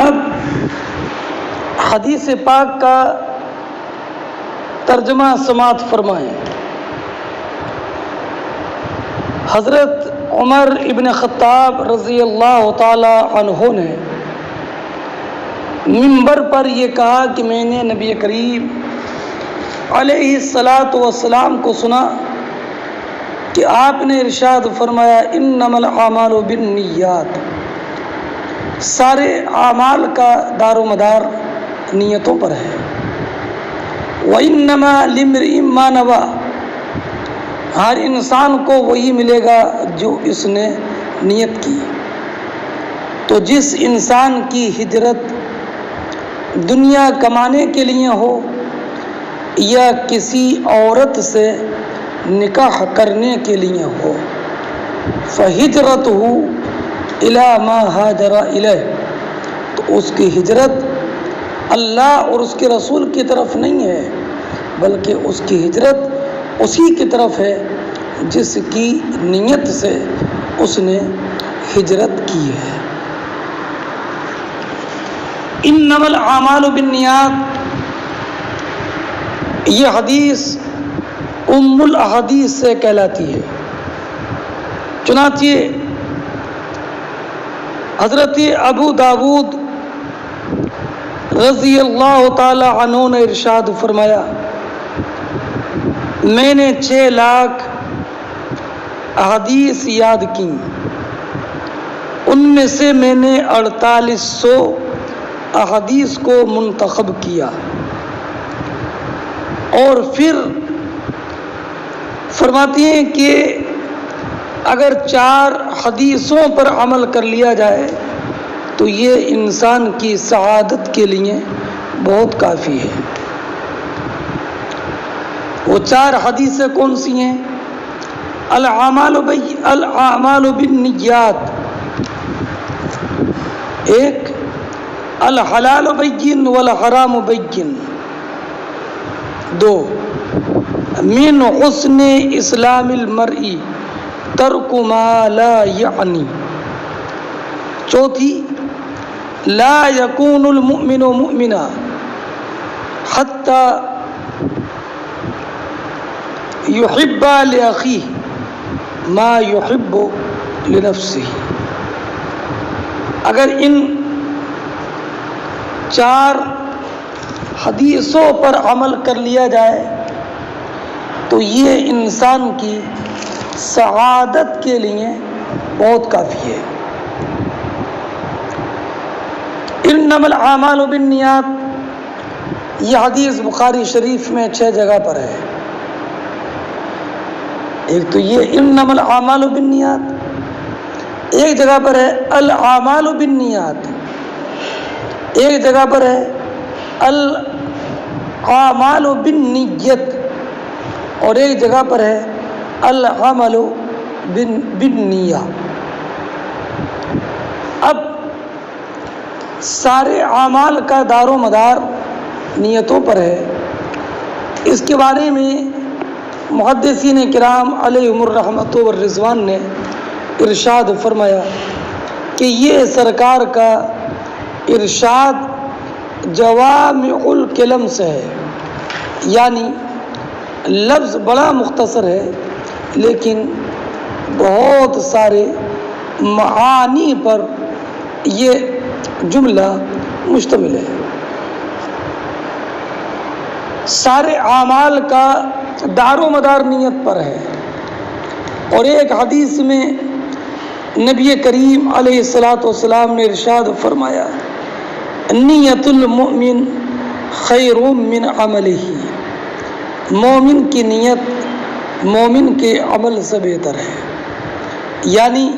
اب حدیث پاک کا ترجمہ سماعت فرمائیں۔ حضرت عمر ابن خطاب رضی اللہ تعالی عنہ نے منبر پر یہ کہا کہ میں نے نبی کریم علیہ الصلاۃ والسلام کو سنا کہ آپ نے ارشاد فرمایا انما الاعمال بالنیات، سارے اعمال کا دار و مدار نیتوں پر ہے۔ وانما لامرئ ما نوى، ہر انسان کو وہی ملے گا جو اس نے نیت کی۔ تو جس انسان کی ہجرت دنیا کمانے کے لیے ہو یا کسی عورت سے نکاح کرنے کے لیے ہو، فہجرتہ الی ما ہاجر الیہ، تو اس کی ہجرت اللہ اور اس کے رسول کی طرف نہیں ہے، بلکہ اس کی ہجرت اسی کی طرف ہے جس کی نیت سے اس نے ہجرت کی ہے۔ انما الاعمال بالنیات، یہ حدیث ام الاحادیث سے کہلاتی ہے۔ چنانچہ حضرت ابو داود رضی اللہ تعالی عنہ نے ارشاد فرمایا میں نے 6 لاکھ احادیث یاد کی، ان میں سے میں نے 4800 احادیث کو منتخب کیا، اور پھر فرماتی ہیں کہ اگر 4 حدیثوں پر عمل کر لیا جائے تو یہ انسان کی سعادت کے لیے بہت کافی ہے۔ وہ 4 حدیثیں کون سی ہیں؟ الاعمال بالنیات، ایک الحلال بین والحرام بین، 2 من حسن اسلام المرء ترک ما لا یعنی، 4 لا یکون المؤمن مؤمنا حتی یحب لأخیہ ما یحب لنفسہ۔ اگر ان 4 حدیثوں پر عمل کر لیا جائے تو یہ انسان کی سعادت کے لیے بہت کافی ہے۔ انما الاعمال بالنیات، یہ حدیث بخاری شریف میں 6 جگہ پر ہے۔ ایک تو یہ انما الاعمال بالنیات، ایک جگہ پر ہے الاعمال بالنیات، ایک جگہ پر ہے الاعمال بالنیت، اور ایک جگہ پر ہے العمل بالنیہ۔ اب سارے اعمال کا دار و مدار نیتوں پر ہے۔ اس کے بارے میں محدثین کرام علیہم الرحمۃ والرضوان نے ارشاد فرمایا کہ یہ سرکار کا ارشاد جوامع الکلم سے ہے، یعنی لفظ بڑا مختصر ہے لیکن بہت سارے معانی پر یہ جملہ مشتمل ہے۔ سارے اعمال کا دار و مدار نیت پر ہے، اور ایک حدیث میں نبی کریم علیہ الصلاۃ والسلام نے ارشاد فرمایا نیت المؤمن خیر من عملہ، مومن کی نیت مومن کے عمل سے بہتر ہے، یعنی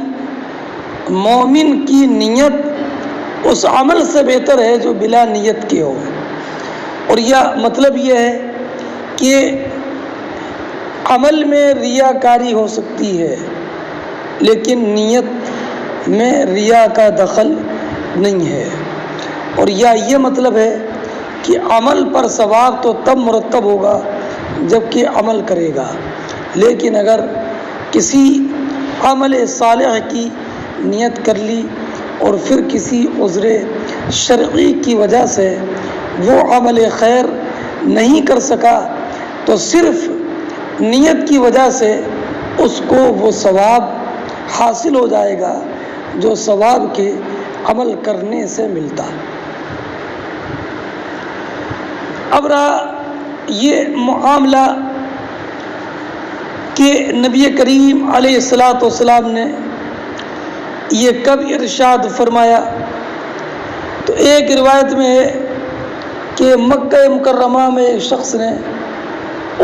مومن کی نیت اس عمل سے بہتر ہے جو بلا نیت کے ہو۔ اور یہ مطلب یہ ہے کہ عمل میں ریاکاری ہو سکتی ہے لیکن نیت میں ریا کا دخل نہیں ہے، اور یہ مطلب ہے کہ عمل پر ثواب تو تب مرتب ہوگا جب کہ عمل کرے گا، لیکن اگر کسی عمل صالح کی نیت کر لی اور پھر کسی عذر شرعی کی وجہ سے وہ عمل خیر نہیں کر سکا تو صرف نیت کی وجہ سے اس کو وہ ثواب حاصل ہو جائے گا جو ثواب کے عمل کرنے سے ملتا۔ اب رہا یہ معاملہ کہ نبی کریم علیہ الصلاۃ نے یہ کب ارشاد فرمایا، تو ایک روایت میں ہے کہ مکہ مکرمہ میں ایک شخص نے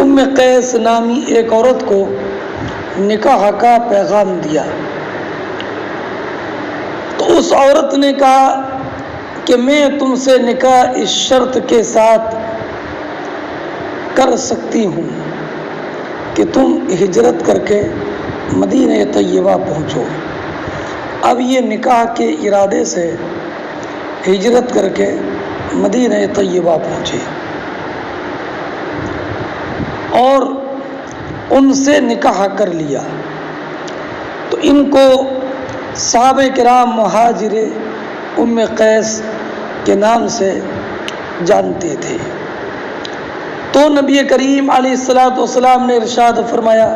ام قیس نامی ایک عورت کو نکاح کا پیغام دیا، تو اس عورت نے کہا کہ میں تم سے نکاح اس شرط کے ساتھ کر سکتی ہوں کہ تم ہجرت کر کے مدینہ طیبہ پہنچو۔ اب یہ نکاح کے ارادے سے ہجرت کر کے مدینہ طیبہ پہنچے اور ان سے نکاح کر لیا، تو ان کو صحابہ کرام مہاجر ام قیس کے نام سے جانتے تھے۔ تو نبی کریم علیہ الصلاۃ نے ارشاد فرمایا،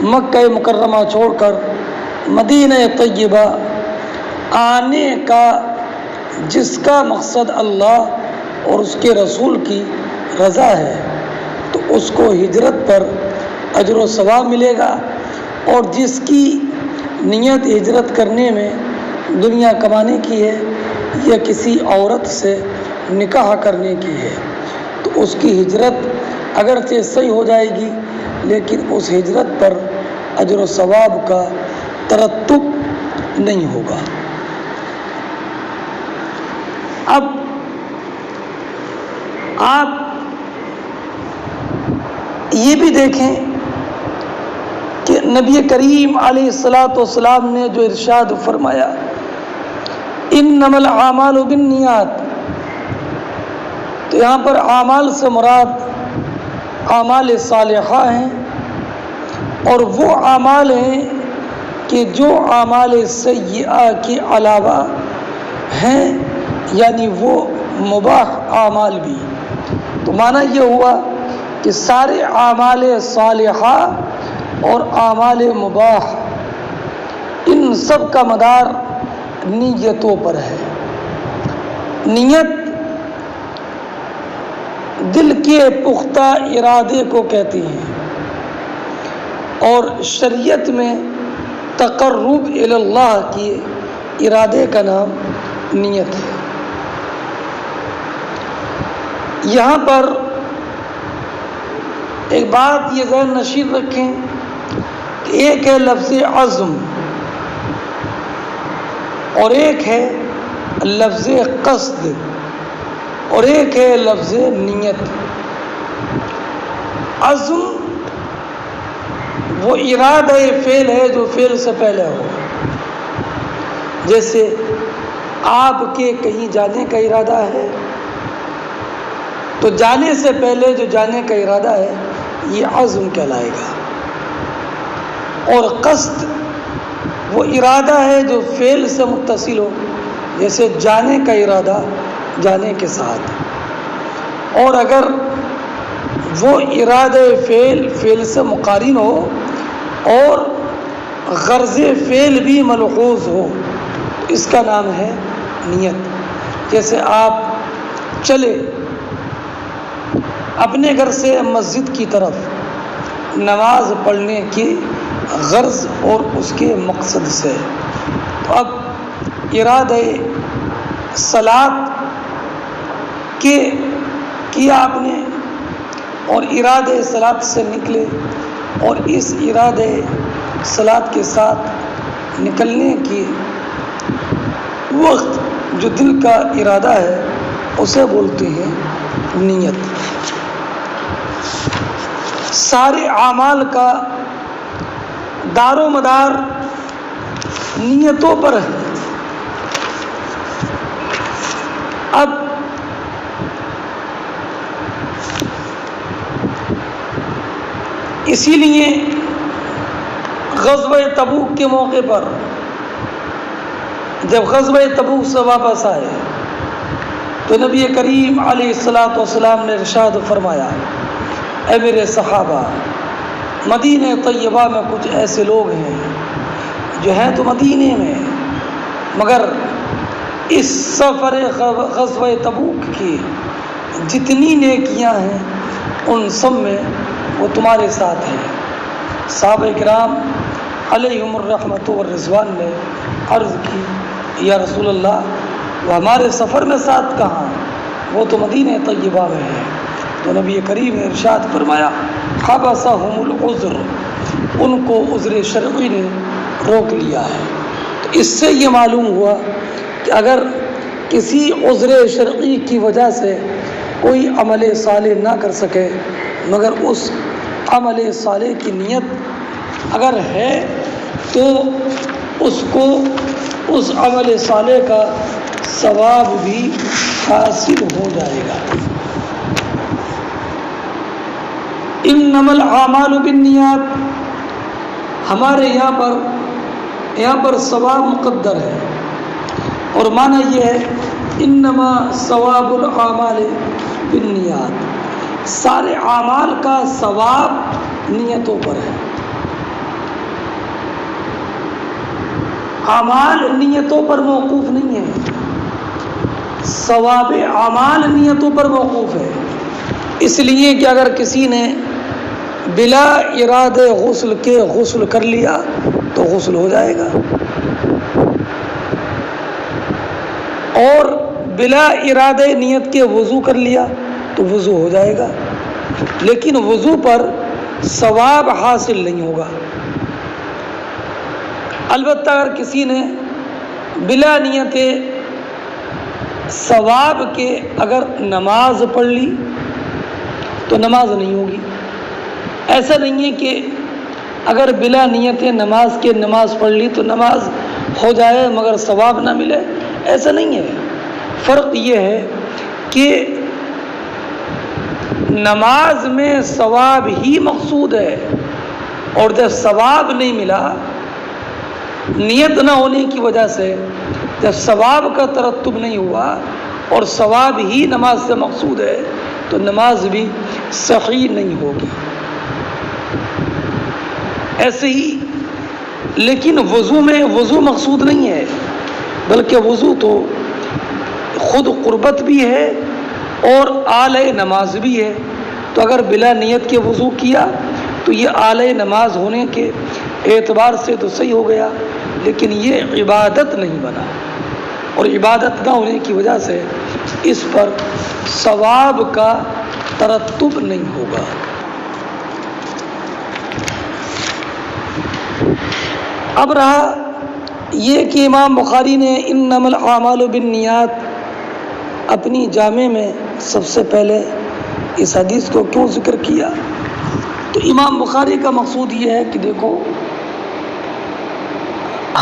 مکہ مکرمہ چھوڑ کر مدینہ طیبہ آنے کا جس کا مقصد اللہ اور اس کے رسول کی رضا ہے تو اس کو ہجرت پر اجر و ثواب ملے گا، اور جس کی نیت ہجرت کرنے میں دنیا کمانے کی ہے یا کسی عورت سے نکاح کرنے کی ہے تو اس کی ہجرت اگرچہ صحیح ہو جائے گی لیکن اس ہجرت پر اجر و ثواب کا ترتب نہیں ہوگا۔ اب آپ یہ بھی دیکھیں کہ نبی کریم علیہ الصلاۃ نے جو ارشاد فرمایا، انما الاعمال بالنیات، تو یہاں پر اعمال سے مراد اعمال صالحہ ہیں، اور وہ اعمال ہیں کہ جو اعمال سیئہ کے علاوہ ہیں، یعنی وہ مباح اعمال بھی۔ تو معنی یہ ہوا کہ سارے اعمال صالحہ اور اعمال مباح ان سب کا مدار نیتوں پر ہے۔ نیت دل کے پختہ ارادے کو کہتے ہیں، اور شریعت میں تقرب الی اللہ کے ارادے کا نام نیت ہے۔ یہاں پر ایک بات یہ ذہن نشین رکھیں کہ ایک ہے لفظ عزم اور ایک ہے لفظ قصد اور ایک ہے لفظ نیت۔ عزم وہ ارادہ فعل ہے جو فعل سے پہلے ہو، جیسے آپ کے کہیں جانے کا ارادہ ہے تو جانے سے پہلے جو جانے کا ارادہ ہے یہ عزم کہلائے گا، اور قصد وہ ارادہ ہے جو فعل سے متصل ہو، جیسے جانے کا ارادہ جانے کے ساتھ، اور اگر وہ ارادہ فعل سے مقارن ہو اور غرض فعل بھی ملحوظ ہو تو اس کا نام ہے نیت۔ جیسے آپ چلے اپنے گھر سے مسجد کی طرف نماز پڑھنے کی غرض اور اس کے مقصد سے، تو اب ارادہ صلاۃ کیا آپ نے اور ارادہ صلاۃ سے نکلے، اور اس ارادہ صلاۃ کے ساتھ نکلنے کی وقت جو دل کا ارادہ ہے اسے بولتے ہیں نیت۔ سارے اعمال کا دار و مدار نیتوں پر ہے۔ اب اسی لیے غزوہ تبوک کے موقع پر جب غزوہ تبوک سے واپس آئے تو نبی کریم علیہ الصلاۃ والسلام نے ارشاد فرمایا، اے میرے صحابہ، مدینہ طیبہ میں کچھ ایسے لوگ ہیں جو ہیں تو مدینے میں، مگر اس سفر غزوہ تبوک کی جتنی نیکیاں ہیں ان سب میں وہ تمہارے ساتھ ہیں۔ صحابہ کرام علیہم الرحمۃ والرضوان نے عرض کی، یا رسول اللہ، وہ ہمارے سفر میں ساتھ کہاں؟ وہ تو مدینہ طیبہ میں ہے۔ تو نبی کریم نے ارشاد فرمایا، حبسہم العذر، ان کو عذر شرعی نے روک لیا ہے۔ تو اس سے یہ معلوم ہوا کہ اگر کسی عذر شرعی کی وجہ سے کوئی عمل صالح نہ کر سکے، مگر اس عمل صالح کی نیت اگر ہے تو اس کو اس عمل صالح کا ثواب بھی حاصل ہو جائے گا۔ انما الاعمال بالنیات، ہمارے یہاں پر ثواب مقدر ہے، اور معنی یہ ہے انما ثواب الاعمال بالنیات، سارے اعمال کا ثواب نیتوں پر ہے۔ اعمال نیتوں پر موقوف نہیں ہے، ثواب اعمال نیتوں پر موقوف ہے۔ اس لیے کہ اگر کسی نے بلا ارادے غسل کے غسل کر لیا تو غسل ہو جائے گا، اور بلا ارادے نیت کے وضو کر لیا تو وضو ہو جائے گا، لیکن وضو پر ثواب حاصل نہیں ہوگا۔ البتہ اگر کسی نے بلا نیت ثواب کے اگر نماز پڑھ لی تو نماز نہیں ہوگی۔ ایسا نہیں ہے کہ اگر بلا نیت نماز کے نماز پڑھ لی تو نماز ہو جائے مگر ثواب نہ ملے، ایسا نہیں ہے۔ فرق یہ ہے کہ نماز میں ثواب ہی مقصود ہے، اور جب ثواب نہیں ملا نیت نہ ہونے کی وجہ سے، جب ثواب کا ترتب نہیں ہوا اور ثواب ہی نماز سے مقصود ہے تو نماز بھی صحیح نہیں ہوگی۔ ایسے ہی لیکن وضو میں وضو مقصود نہیں ہے، بلکہ وضو تو خود قربت بھی ہے اور اعلی نماز بھی ہے۔ تو اگر بلا نیت کے وضو کیا تو یہ اعلی نماز ہونے کے اعتبار سے تو صحیح ہو گیا، لیکن یہ عبادت نہیں بنا، اور عبادت نہ ہونے کی وجہ سے اس پر ثواب کا ترتب نہیں ہوگا۔ اب رہا یہ کہ امام بخاری نے انما الاعمال بالنیات اپنی جامع میں سب سے پہلے اس حدیث کو کیوں ذکر کیا؟ تو امام بخاری کا مقصود یہ ہے کہ دیکھو،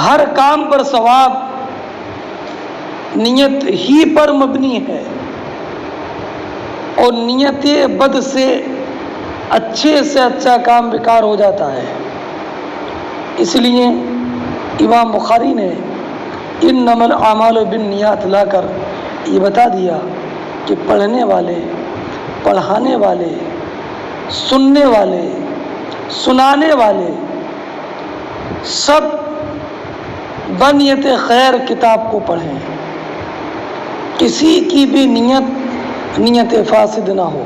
ہر کام پر ثواب نیت ہی پر مبنی ہے، اور نیت بد سے اچھے سے اچھا کام بیکار ہو جاتا ہے۔ اس لیے امام بخاری نے انما الاعمال بالنیات لا کر یہ بتا دیا کہ پڑھنے والے، پڑھانے والے، سننے والے، سنانے والے سب بنیت خیر کتاب کو پڑھیں، کسی کی بھی نیت فاسد نہ ہو،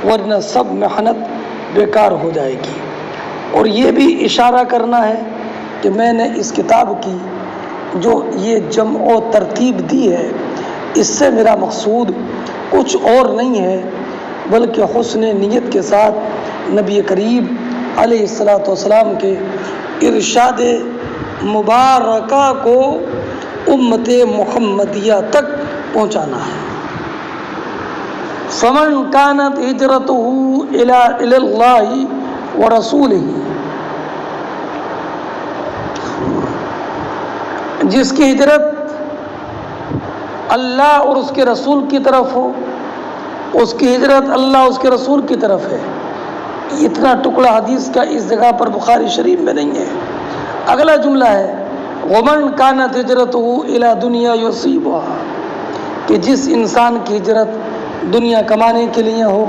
ورنہ سب محنت بیکار ہو جائے گی۔ اور یہ بھی اشارہ کرنا ہے کہ میں نے اس کتاب کی جو یہ جمع و ترتیب دی ہے، اس سے میرا مقصود کچھ اور نہیں ہے، بلکہ حسن نیت کے ساتھ نبی کریم علیہ الصلاۃ والسلام کے ارشاد مبارکہ کو امت محمدیہ تک پہنچانا ہے۔ فمن كانت هجرته الى الله ورسوله، جس کی ہجرت اللہ اور اس کے رسول کی طرف ہو، اس کی ہجرت اللہ اس کے رسول کی طرف ہے۔ اتنا ٹکڑا حدیث کا اس جگہ پر بخاری شریف میں نہیں ہے۔ اگلا جملہ ہے ومن كانت هجرته الى دنیا يصيبها، کہ جس انسان کی ہجرت دنیا کمانے کے لیے ہو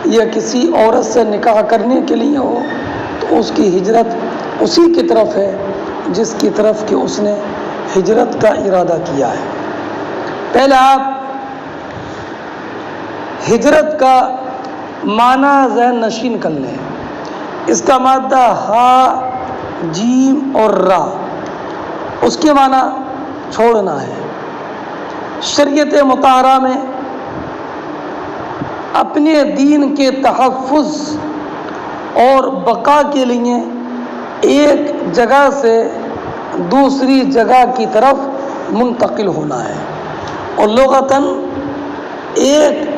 یا کسی عورت سے نکاح کرنے کے لیے ہو تو اس کی ہجرت اسی کی طرف ہے جس کی طرف کہ اس نے ہجرت کا ارادہ کیا ہے۔ پہلے آپ ہجرت کا معنی ذہن نشین کر لیں۔ اس کا مادہ ہا جیم اور را، اس کے معنی چھوڑنا ہے۔ شریعت مطہرہ میں اپنے دین کے تحفظ اور بقا کے لیے ایک جگہ سے دوسری جگہ کی طرف منتقل ہونا ہے، اور لغتاً ایک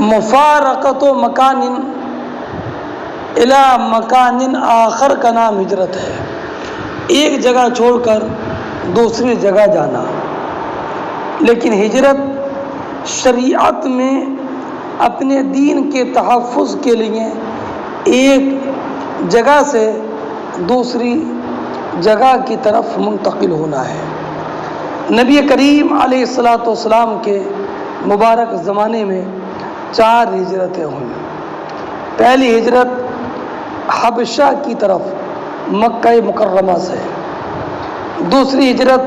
مفارقت و مکان الی مکان آخر کا نام ہجرت ہے، ایک جگہ چھوڑ کر دوسری جگہ جانا۔ لیکن ہجرت شریعت میں اپنے دین کے تحفظ کے لیے ایک جگہ سے دوسری جگہ کی طرف منتقل ہونا ہے۔ نبی کریم علیہ السلام کے مبارک زمانے میں 4 ہجرتیں ہوئیں۔ پہلی ہجرت حبشہ کی طرف مکہ مکرمہ سے، دوسری ہجرت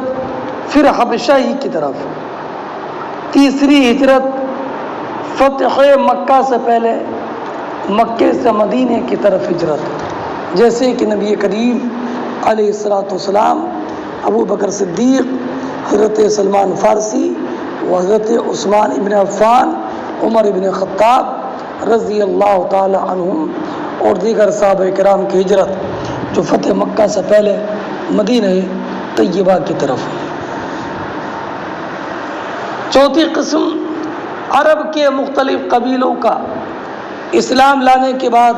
پھر حبشہ ہی کی طرف، تیسری ہجرت فتح مکہ سے پہلے مکے سے مدینے کی طرف ہجرت، جیسے کہ نبی کریم علیہ السلام، ابو بکر صدیق، حضرت سلمان فارسی و حضرت عثمان ابن عفان، عمر ابن خطاب رضی اللہ تعالی عنہم اور دیگر صحابہ کرام کی ہجرت جو فتح مکہ سے پہلے مدینہ طیبہ کی طرف ہے۔ چوتھی قسم عرب کے مختلف قبیلوں کا اسلام لانے کے بعد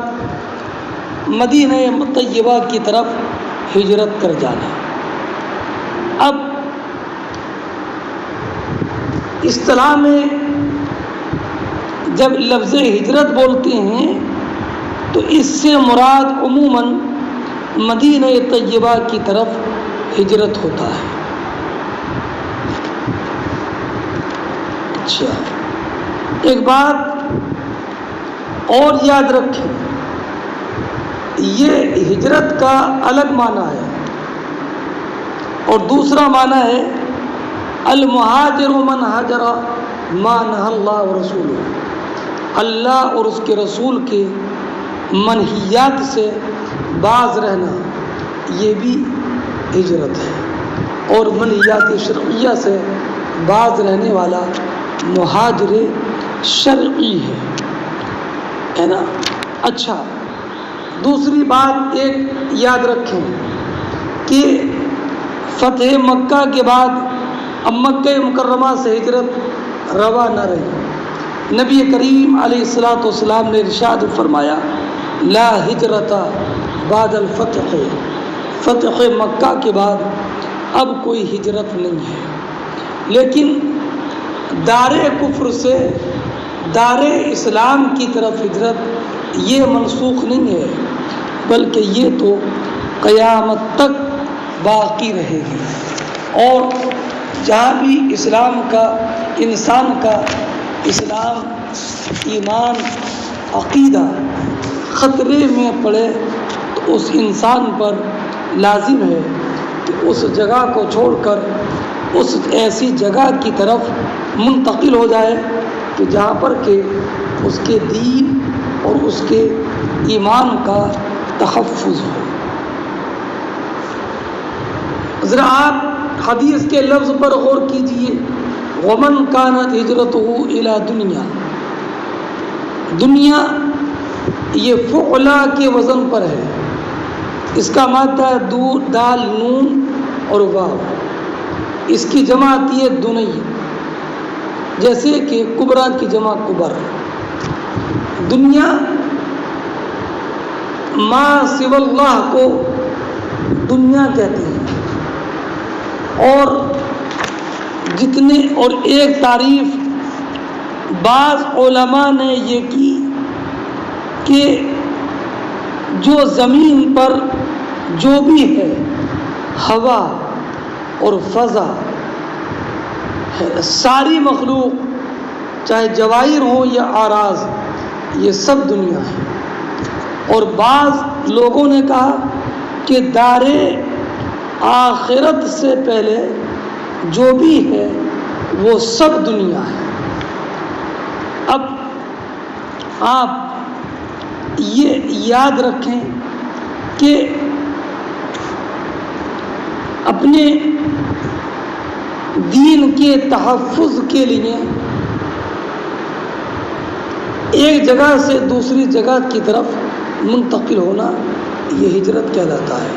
مدینہ طیبہ کی طرف ہجرت کر جانا۔ اب اصطلاح میں جب لفظ ہجرت بولتے ہیں تو اس سے مراد عموماً مدینہ طیبہ کی طرف ہجرت ہوتا ہے۔ اچھا، ایک بات اور یاد رکھیں، یہ ہجرت کا الگ معنی ہے، اور دوسرا معنی ہے المہاجر من ہاجر ما نہی اللہ ورسولہ، اللہ اور اس کے رسول کے منہیات سے باز رہنا، یہ بھی ہجرت ہے، اور منہیات شرعیہ سے باز رہنے والا مہاجر شرعی ہے نا۔ اچھا، دوسری بات ایک یاد رکھیں کہ فتح مکہ کے بعد اب مکہ مکرمہ سے ہجرت روا نہ رہی۔ نبی کریم علیہ السلام نے ارشاد فرمایا لا ہجرت بعد الفتح، فتح مکہ کے بعد اب کوئی ہجرت نہیں ہے۔ لیکن دار کفر سے دار اسلام کی طرف ہجرت یہ منسوخ نہیں ہے، بلکہ یہ تو قیامت تک باقی رہے گی، اور جہاں بھی اسلام کا، انسان کا اسلام، ایمان، عقیدہ خطرے میں پڑے تو اس انسان پر لازم ہے کہ اس جگہ کو چھوڑ کر اس ایسی جگہ کی طرف منتقل ہو جائے کہ جہاں پر کہ اس کے دین اور اس کے ایمان کا تحفظ ہو۔ ذرا آپ حدیث کے لفظ پر غور کیجئے، ومن کانت ہجرتہ الی دنیا، دنیا یہ فعلا کے وزن پر ہے، اس کا مادہ دال نون اور واو، اس کی جمع آتی ہے دنئی، جیسے کہ کبرا کی جمع کبر۔ دنیا ما سوی اللہ کو دنیا کہتے ہیں، اور جتنے، اور ایک تعریف بعض علماء نے یہ کی کہ جو زمین پر جو بھی ہے، ہوا اور فضا ساری مخلوق چاہے جواہر ہوں یا آراز یہ سب دنیا ہے۔ اور بعض لوگوں نے کہا کہ دار آخرت سے پہلے جو بھی ہے وہ سب دنیا ہے۔ اب آپ یہ یاد رکھیں کہ اپنے دین کے تحفظ کے لیے ایک جگہ سے دوسری جگہ کی طرف منتقل ہونا یہ ہجرت کہلاتا ہے۔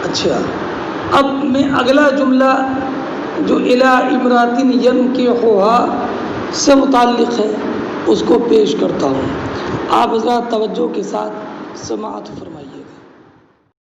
اچھا، اب میں اگلا جملہ جو الی امرأۃ ینکحها سے متعلق ہے اس کو پیش کرتا ہوں، آپ حضرات توجہ کے ساتھ سماعت فرمائیں۔